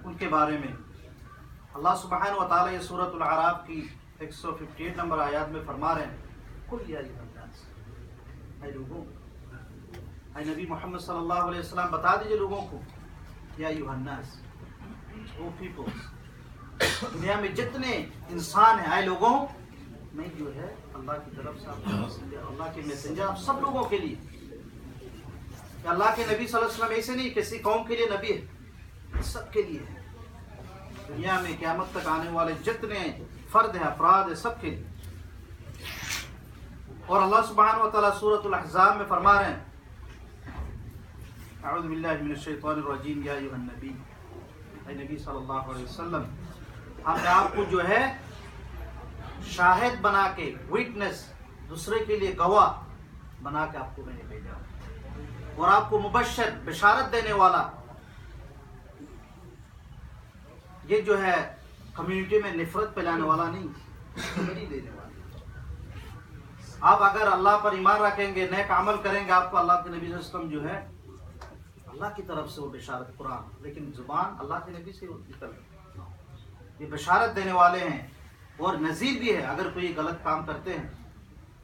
ان کے بارے میں اللہ سبحانہ و تعالیٰ یہ سورۃ الاعراف کی 158 نمبر آیات میں فرما رہے ہیں قل یا ایھا الناس، اے لوگوں، اے نبی محمد صلی اللہ علیہ وسلم بتا دیجئے لوگوں کو، یا ایھا الناس، او پیپلز، دنیا میں جتنے انسان ہیں، اے لوگوں، میں جو ہے اللہ کی طرف سے آپ کا میسنجر، اللہ کے میسنجر آپ سب لوگوں کے لیے، کہ اللہ کے نبی صلی اللہ علیہ وسلم ایسے نہیں کسی قوم کے لیے نبی ہے، سب کے لیے ہے، دنیا میں قیامت تک آنے والے جتنے فرد ہیں، افراد ہیں، سب کے لیے۔ اور اللہ سبحانہ و تعالیٰ سورۃ الاحزاب میں فرما رہے ہیں اعوذ باللہ من الشیطان الرجیم یا ایھا النبی، اے نبی صلی اللہ علیہ وسلم، ہم نے آپ کو جو ہے شاہد بنا کے، وٹنس، دوسرے کے لیے گواہ بنا کے آپ کو میں نے بھیجا، اور آپ کو مبشر، بشارت دینے والا، یہ جو ہے کمیونٹی میں نفرت پھیلانے والا نہیں، خوشخبری دینے والا۔ آپ اگر اللہ پر ایمان رکھیں گے، نیک عمل کریں گے، آپ کو اللہ کے نبی صلی اللہ علیہ وسلم جو ہے اللہ کی طرف سے وہ بشارت، قرآن، لیکن زبان اللہ کے نبی سے نکل، یہ بشارت دینے والے ہیں اور نذیر بھی ہے اگر کوئی غلط کام کرتے ہیں،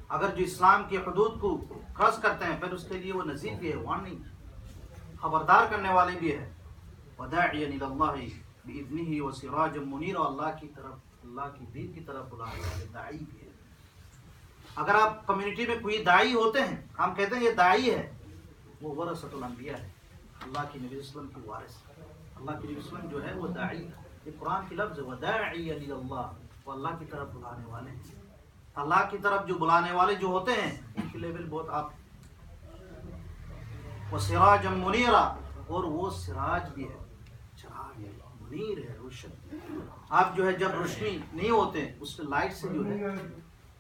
اگر جو اسلام کی حدود کو کراس کرتے ہیں، پھر اس کے لیے وہ نذیر بھی ہے، وارننگ، خبردار کرنے والے بھی ہے، وداعیا الی اللہ باذنہ وسراجا منیرا، اللہ کی طرف، اللہ کی دین کی طرف بلانے والے داعی بھی ہے۔ اگر آپ کمیونٹی میں کوئی داعی ہوتے ہیں، ہم کہتے ہیں یہ داعی ہے، وہ ورثۃ الانبیاء ہے، اللہ کے نبی صلی اللہ علیہ وسلم کی وارث، اللہ کے نبی صلی اللہ علیہ وسلم جو ہے وہ داعی، یہ قرآن کی لفظ ہے، وداعیا الی اللہ، وہ اللہ کی طرف بلانے والے ہیں۔ اللہ کی طرف جو بلانے والے جو ہوتے ہیں ان کی لیول بہت آپ، وسراجا منیرا، اور وہ سراج بھی ہے، چراغ ہے، منیر ہے، روشن۔ آپ جو ہے جب روشنی نہیں ہوتے اس سے لائٹ سے جو ہے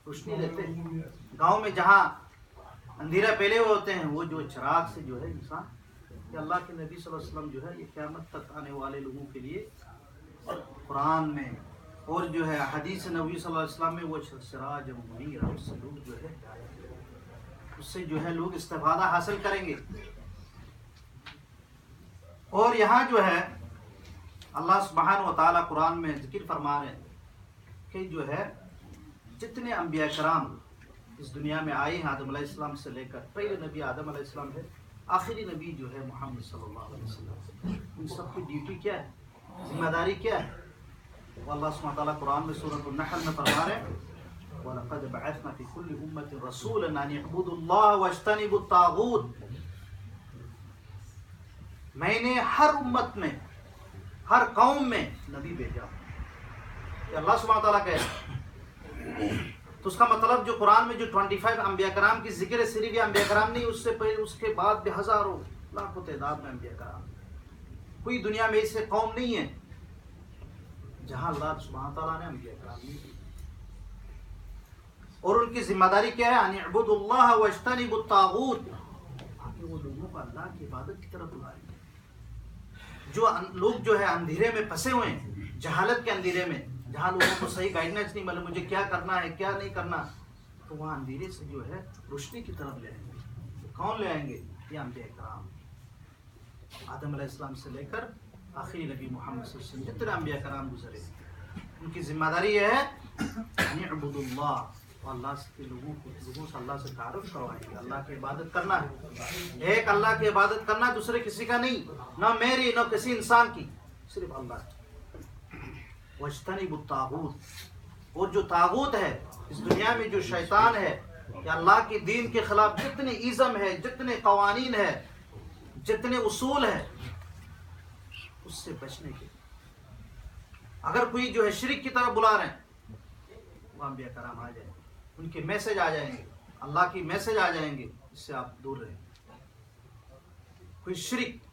روشنی لیتے ہیں، گاؤں میں جہاں اندھیرا پھیلے ہوئے ہوتے ہیں، وہ جو چراغ سے جو ہے انسان، کہ اللہ کے نبی صلی اللہ علیہ وسلم جو ہے یہ قیامت تک آنے والے لوگوں کے لیے قرآن میں اور جو ہے حدیث نبی صلی اللہ علیہ وسلم میں وہ سراج منیر، اس سے لوگ جو ہے اس سے جو ہے لوگ استفادہ حاصل کریں گے۔ اور یہاں جو ہے اللہ سبحانہ و تعالیٰ قرآن میں ذکر فرما رہے ہیں کہ جو ہے جتنے انبیاء کرام اس دنیا میں آئے ہیں، آدم علیہ السلام سے لے کر، پہلے نبی آدم علیہ السلام ہے، آخری نبی جو ہے محمد صلی اللہ علیہ وسلم، ان سب کی ڈیوٹی کیا ہے، ذمہ داری کیا ہے؟ وہ اللہ سبحانہ تعالیٰ قرآن میں سورۃ النحل میں فرما رہے ہیں وَلَقَدْ بَعَثْنَا فِي كُلِّ أُمَّةٍ رَسُولًا أَنِ اعْبُدُوا اللَّهَ وَاجْتَنِبُوا الطَّاغُوتَ، میں نے ہر امت میں، ہر قوم میں نبی بھیجا، یہ اللہ سبحانہ تعالیٰ کہہ رہے ہیں۔ تو اس کا مطلب جو قرآن میں جو 25 انبیاء کرام کی ذکر ہے، صرف یہ انبیاء کرام نہیں، اس سے پہلے اس کے بعد بھی ہزاروں لاکھوں تعداد میں انبیاء کرام، کوئی دنیا میں ایسے قوم نہیں ہے جہاں اللہ سبحانہ تعالیٰ نے انبیاء کرام نہیں دی، اور ان کی ذمہ داری کیا ہے؟ ان اعبدوا اللہ واجتنبوا الطاغوت، تاکہ وہ لوگوں کو اللہ کی عبادت کی طرف بلائیں۔ جو لوگ جو ہے اندھیرے میں پھنسے ہوئے ہیں، جہالت کے اندھیرے میں، جہاں لوگوں کو صحیح گائیڈنس نہیں ملے، مجھے کیا کرنا ہے کیا نہیں کرنا، تو وہاں اندھیرے سے جو ہے روشنی کی طرف لے آئیں گے۔ کون لے آئیں گے؟ یہ انبیاء کرام، آدم علیہ السلام سے لے کر آخری نبی محمد صلی اللہ علیہ وسلم، جتنے انبیاء کرام گزرے، ان کی ذمہ داری یہ ہے ان اعبدوا اللہ، اور اللہ کے لوگوں سے اللہ سے تعارف کروائیں گے، اللہ کی عبادت کرنا ہے، ایک اللہ کی عبادت کرنا، دوسرے کسی کا نہیں، نہ میری نہ کسی انسان کی، صرف اللہ کی۔ واجتنبوا الطاغوت، اور جو طاغوت ہے اس دنیا میں، جو شیطان ہے، کہ اللہ کے دین کے خلاف جتنے ایزم ہے، جتنے قوانین ہے، جتنے اصول ہے، اس سے بچنے کے۔ اگر کوئی جو ہے شرک کی طرف بلا رہے ہیں، وہ انبیاء کرام آ جائیں گے، ان کے میسج آ جائیں گے، اللہ کی میسج آ جائیں گے، اس سے آپ دور رہیں۔ کوئی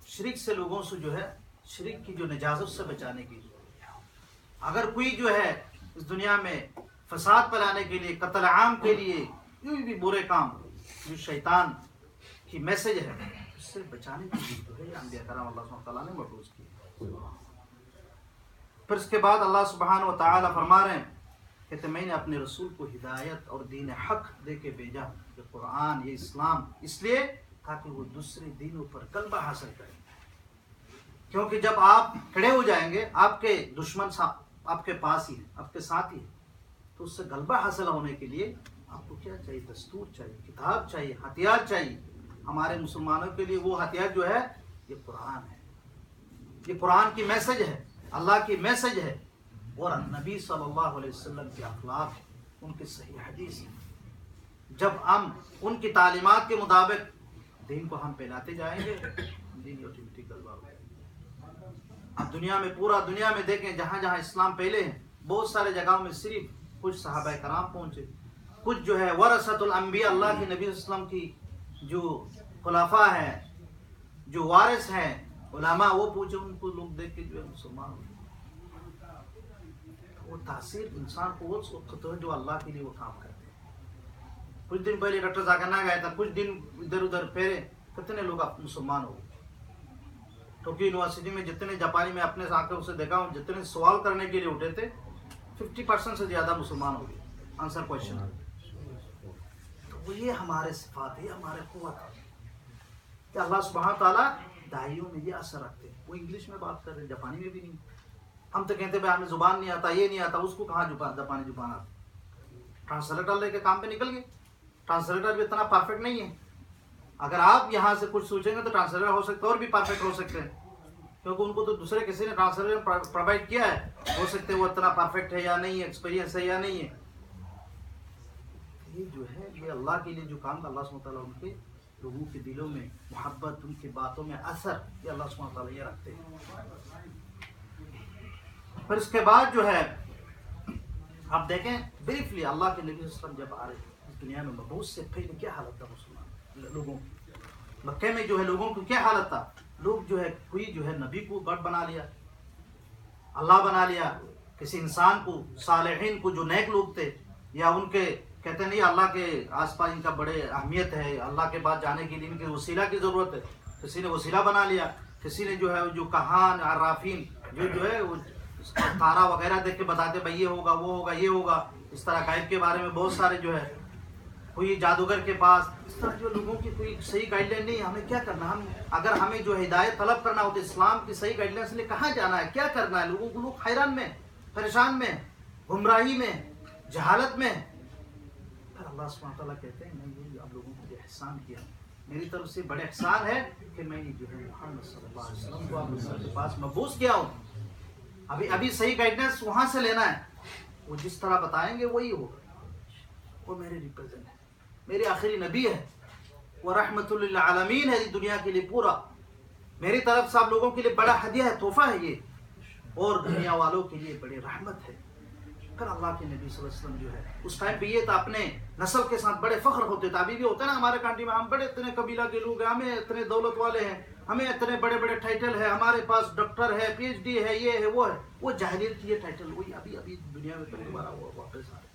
شرک سے لوگوں سے جو ہے شرک کی جو نجازت سے بچانے کی، اگر کوئی جو ہے اس دنیا میں فساد پھیلانے کے لیے، قتل عام کے لیے، کوئی بھی برے کام جو شیطان کی میسج ہے، اس سے بچانے کے لیے جو ہے یہ انبیاء کرام اللہ سبحانہ تعالیٰ نے مبعوث کیے۔ پھر اس کے بعد اللہ سبحانہ و تعالیٰ فرما رہے ہیں کہتے میں نے اپنے رسول کو ہدایت اور دین حق دے کے بھیجا، یہ قرآن، یہ اسلام، اس لیے تاکہ وہ دوسرے دینوں پر غلبہ حاصل کرے۔ کیونکہ جب آپ کھڑے ہو جائیں گے آپ کے دشمن آپ کے پاس ہی ہے، آپ کے ساتھ ہی ہے، تو اس سے غلبہ حاصل ہونے کے لیے آپ کو کیا چاہیے؟ دستور چاہیے، کتاب چاہیے، ہتھیار چاہیے۔ ہمارے مسلمانوں کے لیے وہ ہتھیار جو ہے یہ قرآن ہے، یہ قرآن کی میسج ہے، اللہ کی میسج ہے، اور نبی صلی اللہ علیہ وسلم کے اخلاق ہے، ان کی صحیح حدیث ہے۔ جب ہم ان کی تعلیمات کے مطابق دین کو ہم پھیلاتے جائیں گے، دین آٹومیٹک غلبہ ہوگا۔ اب دنیا میں، پورا دنیا میں دیکھیں، جہاں جہاں اسلام پھیلے ہیں، بہت سارے جگہوں میں صرف کچھ صحابہ کرام پہنچے، کچھ جو ہے ورثۃ الانبیاء، اللہ کے نبی صلی اللہ علیہ وسلم کی جو خلفاء ہیں، جو وارث ہیں، علماء، وہ پوچھے، ان کو لوگ دیکھ کے جو ہے مسلمان ہوئے۔ وہ تاثیر انسان کو وہ ہوتا ہے جو اللہ کے لیے وہ کام کرتے ہیں۔ کچھ دن پہلے ڈاکٹر ذاکر نائک گیا تھا، کچھ دن ادھر ادھر پھیرے، کتنے لوگ مسلمان ہو گئے۔ ٹوکیو یونیورسٹی میں جتنے جاپانی میں اپنے آنکھوں سے دیکھا ہوں، جتنے سوال کرنے کے لیے اٹھے تھے 50% سے زیادہ مسلمان ہو گئے آنسر کوشچن۔ تو وہ یہ ہمارے صفات ہے، ہمارے قوت ہے کہ اللہ سبحانہ تعالیٰ داعیوں میں یہ اثر رکھتے ہیں۔ وہ انگلش میں بات کر رہے ہیں، جاپانی میں بھی نہیں۔ ہم تو کہتے ہیں ہمیں زبان نہیں آتا، یہ نہیں آتا، اس کو کہاں جاپانی زبان آتی؟ ٹرانسلیٹر لے کے کام پہ نکل گئے۔ ٹرانسلیٹر بھی اتنا پرفیکٹ نہیں ہے۔ اگر آپ یہاں سے کچھ سوچیں گے تو ٹرانسلیٹر ہو سکتا ہے اور بھی پرفیکٹ ہو سکتے ہیں، کیونکہ ان کو تو دوسرے کسی نے ٹرانسلیٹر پرووائڈ کیا ہے، ہو سکتے وہ اتنا پرفیکٹ ہے یا نہیں ہے، ایکسپیرینس ہے یا نہیں ہے۔ یہ جو ہے یہ اللہ کے لیے جو کام تھا، اللہ سبحانہ تعالیٰ ان کے لوگوں کے دلوں میں محبت، ان کی باتوں میں اثر، یہ اللہ سبحانہ تعالیٰ یہ رکھتے ہیں۔ پھر اس کے بعد جو ہے آپ دیکھیں بریفلی، اللہ کے نبی صلی اللہ علیہ وسلم جب آ رہے تھے اس دنیا میں، بہت سے پہلے کیا حالت تھا مسلمان لوگوں کی؟ مکے میں جو ہے لوگوں کی کیا حالت تھا؟ لوگ جو ہے کوئی جو ہے نبی کو گاڈ بنا لیا، اللہ بنا لیا، کسی انسان کو، صالحین کو جو نیک لوگ تھے، یا ان کے کہتے نہیں اللہ کے آس پاس ان کا بڑے اہمیت ہے، اللہ کے پاس جانے کے لیے ان کے وسیلہ کی ضرورت ہے، کسی نے وسیلہ بنا لیا، کسی نے جو ہے جو کہان عرافین جو ہے وہ تارا وغیرہ دیکھ کے بتاتے بھائی یہ ہوگا، وہ ہوگا، یہ ہوگا، اس طرح غیب کے بارے میں بہت سارے جو ہے، کوئی جادوگر کے پاس، اس طرح جو لوگوں کی کوئی صحیح گائیڈ لائن نہیں ہے۔ ہمیں کیا کرنا؟ اگر ہمیں جو ہدایت طلب کرنا ہو تو اسلام کی صحیح گائیڈ لائن سے لیے کہاں جانا ہے، کیا کرنا ہے؟ لوگوں کو لوگ حیران میں، پریشان میں، گمراہی میں، جہالت میں۔ پھر اللہ سبحانہ تعالیٰ کہتے ہیں میں یہ آپ لوگوں کو احسان کیا، میری طرف سے بڑے احسان ہے کہ میں نے جو ہے محمد صلی اللہ علیہ وسلم کو آپ لوگوں کے پاس مبعوث کیا ہوں۔ ابھی صحیح گائیڈنس وہاں سے لینا ہے، وہ جس طرح بتائیں گے وہی ہوگا۔ وہ میرے ریپرزینٹ ہے، میرے آخری نبی ہے، وہ رحمت للعالمین ہے دنیا کے لیے پورا۔ میری طرف سے آپ لوگوں کے لیے بڑا ہدیہ ہے، تحفہ ہے یہ، اور دنیا والوں کے لیے بڑی رحمت ہے۔ پھر اللہ کے نبی صلی اللہ علیہ وسلم جو ہے اس ٹائم پہ یہ تھا، اپنے نسل کے ساتھ بڑے فخر ہوتے تھے۔ ابھی بھی ہوتا ہے نا ہمارے کنٹری میں، ہم بڑے اتنے قبیلہ کے لوگ ہیں، ہمیں اتنے دولت والے ہیں، ہمیں اتنے بڑے بڑے ٹائٹل ہے، ہمارے پاس ڈاکٹر ہے، پی ایچ ڈی ہے، یہ ہے، وہ ہے۔ وہ جاہلیت کی یہ ٹائٹل وہی ابھی دنیا میں پہلی بار واپس آ رہے۔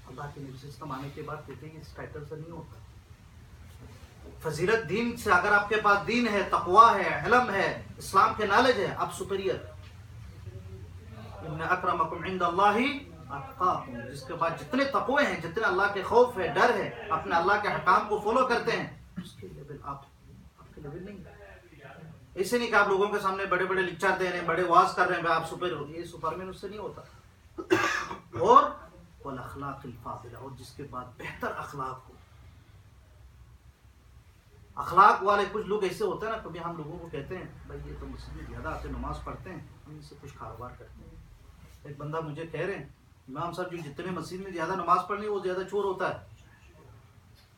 اللہ کے نبی صلی اللہ علیہ وسلم آنے کے بعد کہتے ہیں اس ٹائٹل سے نہیں ہوتا۔ فضیلت دین سے، اگر آپ کے پاس دین ہے، تقوی ہے، علم ہے، اسلام کے نالج ہے، آپ سپیریئر۔ ان اکرمکم عند اللہ اتقاکم، جس کے بعد جتنے تقوی ہیں، جتنے اللہ کے خوف ہے، ڈر ہے، اپنے اللہ کے حکام کو فالو کرتے ہیں، اس کے لیول آپ کے لیول نہیں ہے۔ ایسے نہیں کہ آپ لوگوں کے سامنے بڑے بڑے لیکچر دے رہے ہیں، بڑے واز کر رہے ہیں، آپ سپر ہو، یہ سپرمین اس سے نہیں ہوتا۔ اور والاخلاق الفاضلہ، اور جس کے بعد بہتر اخلاق ہو۔ اخلاق والے کچھ لوگ ایسے ہوتے ہیں نا، کبھی ہم لوگوں کو کہتے ہیں بھائی یہ تو مسجد میں زیادہ آتے نماز پڑھتے ہیں، ہم ان سے کچھ کاروبار کرتے ہیں۔ ایک بندہ مجھے کہہ رہے ہیں امام صاحب جو جتنے مسجد میں زیادہ نماز پڑھنی وہ زیادہ چور ہوتا ہے،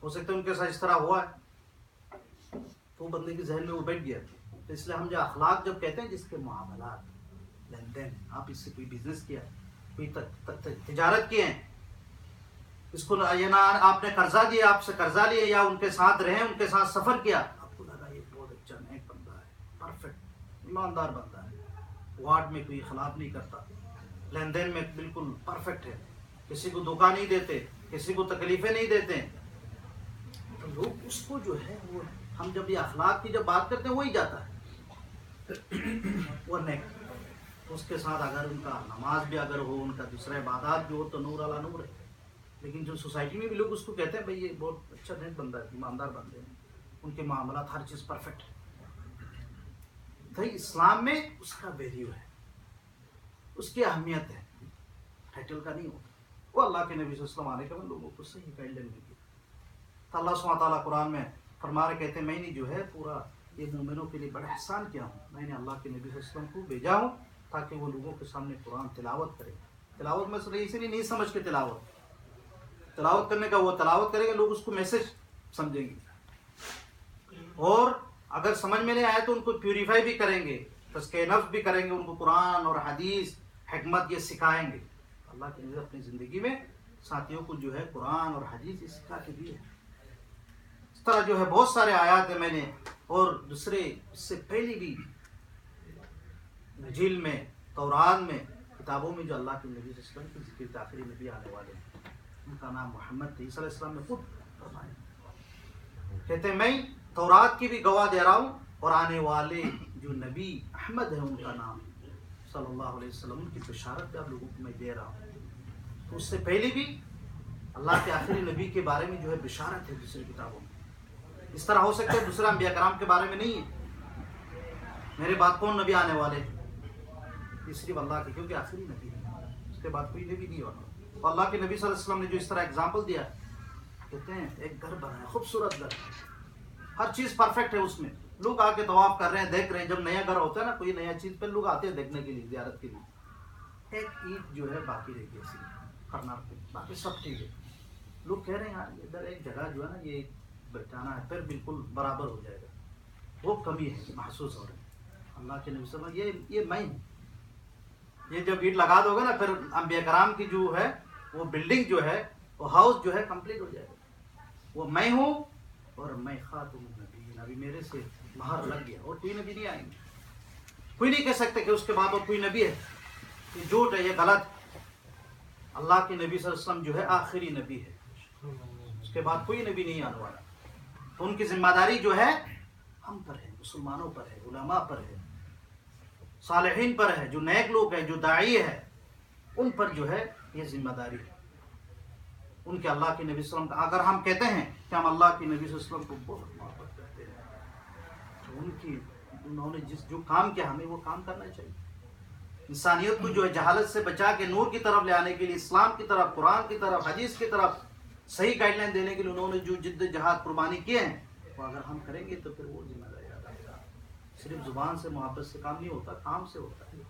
ہو سکتا ہے ان کے ساتھ اس طرح ہوا ہے، تو بندے کے ذہن میں وہ بیٹھ گیا۔ تو اس لیے ہم جو اخلاق جب کہتے ہیں، جس کے معاملات، لین دین، آپ اس سے کوئی بزنس کیا، کوئی تجارت کی ہے، اس کو یا نہ آپ نے قرضہ دیا، آپ سے قرضہ لیا، یا ان کے ساتھ رہے، ان کے ساتھ سفر کیا، آپ کو لگا یہ بہت اچھا نیک بندہ ہے، پرفیکٹ ایماندار بندہ ہے، وارڈ میں کوئی خلاف نہیں کرتا، لین دین میں بالکل پرفیکٹ ہے، کسی کو دھوکہ نہیں دیتے، کسی کو تکلیفیں نہیں دیتے، تو لوگ اس کو جو ہے وہ، ہم جب یہ اخلاق کی جب بات کرتے ہیں وہی جاتا ہے وہ نیک۔ اس کے ساتھ اگر ان کا نماز بھی اگر ہو، ان کا دوسرے عبادات بھی ہو، تو نور علی نور ہے۔ لیکن جو سوسائٹی میں بھی لوگ اس کو کہتے ہیں بھائی یہ بہت اچھا نیک بندہ ہے، ایماندار بندے ہیں، ان کے معاملات ہر چیز پرفیکٹ ہے، تو اسلام میں اس کا ویلیو ہے، اس کی اہمیت ہے، ٹائٹل کا نہیں ہوتا. وہ اللہ کے نبی صلی اللہ علیہ وسلم آنے کے بعد لوگوں کو صحیح گائیڈ لائن ملی. تو اللہ سبحانہ تعالیٰ قرآن میں فرما رہے کہتے ہیں میں نے جو ہے پورا یہ مومنوں کے لیے بڑا احسان کیا ہوں. میں نے اللہ کے نبی صلی اللہ علیہ وسلم کو بھیجا ہوں تاکہ وہ لوگوں کے سامنے قرآن تلاوت کرے. تلاوت میں صرف اسی لیے نہیں سمجھ کے تلاوت کرنے کا، وہ تلاوت کرے گا لوگ اس کو میسج سمجھیں گے، اور اگر سمجھ میں نہیں آئے تو ان کو پیوریفائی بھی کریں گے، تزکیہ نفس بھی کریں گے، ان کو قرآن اور حدیث حکمت یہ سکھائیں گے. اللہ کے نبی اپنی زندگی میں ساتھیوں کو جو ہے قرآن اور حدیث یہ سکھا کے دیے. اس طرح جو ہے بہت سارے آیات ہیں میں نے، اور دوسرے اس سے پہلی بھی انجیل میں، تورات میں، کتابوں میں جو اللہ کے نبی صلی اللہ علیہ وسلم کے ذکر آخری نبی آنے والے ہیں ان کا نام محمد تھا. عیسیٰ علیہ السلام نے خود فرمایا، کہتے ہیں میں تورات کی بھی گواہ دے رہا ہوں اور آنے والے جو نبی احمد ہے ان کا نام صلی اللہ علیہ وسلم، ان کی بشارت بھی آپ لوگوں کو میں دے رہا ہوں. تو اس سے پہلے بھی اللہ کے آخری نبی کے بارے میں جو ہے بشارت ہے دوسری کتابوں میں. اس طرح ہو سکتا ہے دوسرا انبیاء کرام کے بارے میں نہیں ہے میرے بعد کون نبی آنے والے، یہ صرف اللہ کے، کیونکہ آخری نبی ہے، اس کے بعد کوئی نبی نہیں ہونا. تو اللہ کے نبی صلی اللہ علیہ وسلم نے جو اس طرح اگزامپل دیا، کہتے ہیں ایک گھر بنا ہے، خوبصورت گھر، ہر چیز پرفیکٹ ہے اس میں. لوگ آ کے طواف کر رہے ہیں، دیکھ رہے ہیں. جب نیا گھر ہوتا ہے نا کوئی نیا چیز پہ لوگ آتے ہیں دیکھنے کے لیے، زیارت کے لیے. ایک اینٹ جو ہے باقی رہ گئی کرنا پہ، باقی سب ٹھیک ہے. لوگ کہہ رہے ہیں یار ادھر ایک جگہ جو ہے نا یہ بچانا ہے، پھر بالکل برابر ہو جائے گا. وہ کمی ہے محسوس ہو رہی ہے. اللہ کے نبی صلی اللہ علیہ وسلم یہ میں ہوں، یہ جب اینٹ لگا دو گے نا پھر انبیاء کرام کی جو ہے وہ بلڈنگ جو ہے وہ ہاؤس جو ہے کمپلیٹ ہو جائے گا. وہ میں ہوں اور میں خاتم النبیین، ابھی میرے سے مہر لگ گیا اور کوئی نبی نہیں آئیں گے. کوئی نہیں کہہ سکتے کہ اس کے بعد اور کوئی نبی ہے. یہ جھوٹ ہے، یہ غلط. اللہ کے نبی صلی اللہ علیہ وسلم جو ہے آخری نبی ہے، اس کے بعد کوئی نبی نہیں آنے والا. تو ان کی ذمہ داری جو ہے ہم پر ہے، مسلمانوں پر ہے، علماء پر ہے، صالحین پر ہے، جو نیک لوگ ہیں، جو داعی ہے، ان پر جو ہے یہ ذمہ داری ہے. ان کے اللہ کے نبی صلی اللہ علیہ وسلم کا اگر ہم کہتے ہیں کہ ہم اللہ کے نبی صلی اللہ علیہ وسلم کو بہت محبت کرتے ہیں تو انہوں نے جو کام کیا ہمیں وہ کام کرنا چاہیے. انسانیت کو جو ہے جہالت سے بچا کے نور کی طرف لے آنے کے لیے، اسلام کی طرف، قرآن کی طرف، حدیث کی طرف صحیح گائیڈ لائن دینے کے لیے انہوں نے جو جد جہاد قربانی کیے ہیں، وہ اگر ہم کریں گے تو پھر وہ ذمہ داری ادا ہوگا. صرف زبان سے محبت سے کام نہیں ہوتا، کام سے ہوتا ہے.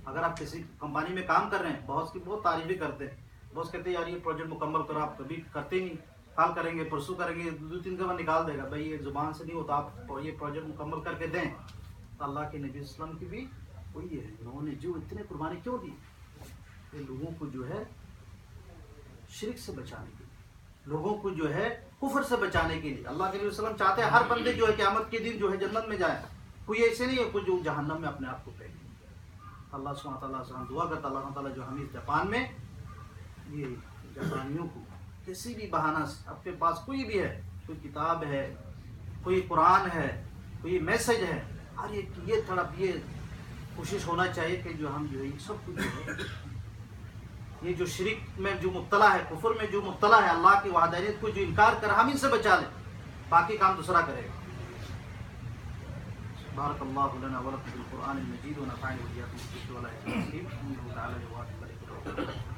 اگر آپ کسی کمپنی میں کام کر رہے ہیں، باس کی بہت تعریفیں کرتے ہیں، باس کہتے ہیں یار یہ پروجیکٹ مکمل کرو، آپ کبھی کرتے نہیں، کال کریں گے، پرسوں کریں گے، 2-3 دفعہ نکال دے گا. بھائی یہ زبان سے نہیں ہوتا، آپ یہ پروجیکٹ مکمل کر کے دیں. تو اللہ کے نبی صلی اللہ علیہ وسلم کی بھی وہی ہے، انہوں نے جو اتنے قربانی کیوں دی، یہ لوگوں کو جو ہے شرک سے بچانے کے لیے، لوگوں کو جو ہے کفر سے بچانے کے لیے. اللہ کے نبی صلی اللہ علیہ وسلم چاہتے ہیں ہر بندے جو ہے قیامت کے دن جو ہے جنت میں جائے. کوئی ایسے نہیں ہے کوئی جو جہنم میں اپنے آپ کو پھینکے. اللہ سبحانہ تعالیٰ سے ہم دعا کرتا اللہ تعالیٰ جو ہمیں جاپان میں یہ جاپانیوں کو کسی بھی بہانہ سے اپنے پاس کوئی بھی ہے، کوئی کتاب ہے، کوئی قرآن ہے، کوئی میسج ہے، ہر ایک یہ طرف یہ کوشش ہونا چاہیے کہ جو ہم جو ہے سب کچھ جو ہے یہ جو شرک میں جو مبتلا ہے، کفر میں جو مبتلا ہے، اللہ کی وحدانیت کو جو انکار کر ہم ان سے بچا لیں، باقی کام دوسرا کرے گا. بارک اللہ لنا ولکم بالقرآن المجید ونفعني وإياكم بالذكر والآيات الحكيم إنه تعالى جواد الملك الرحيم.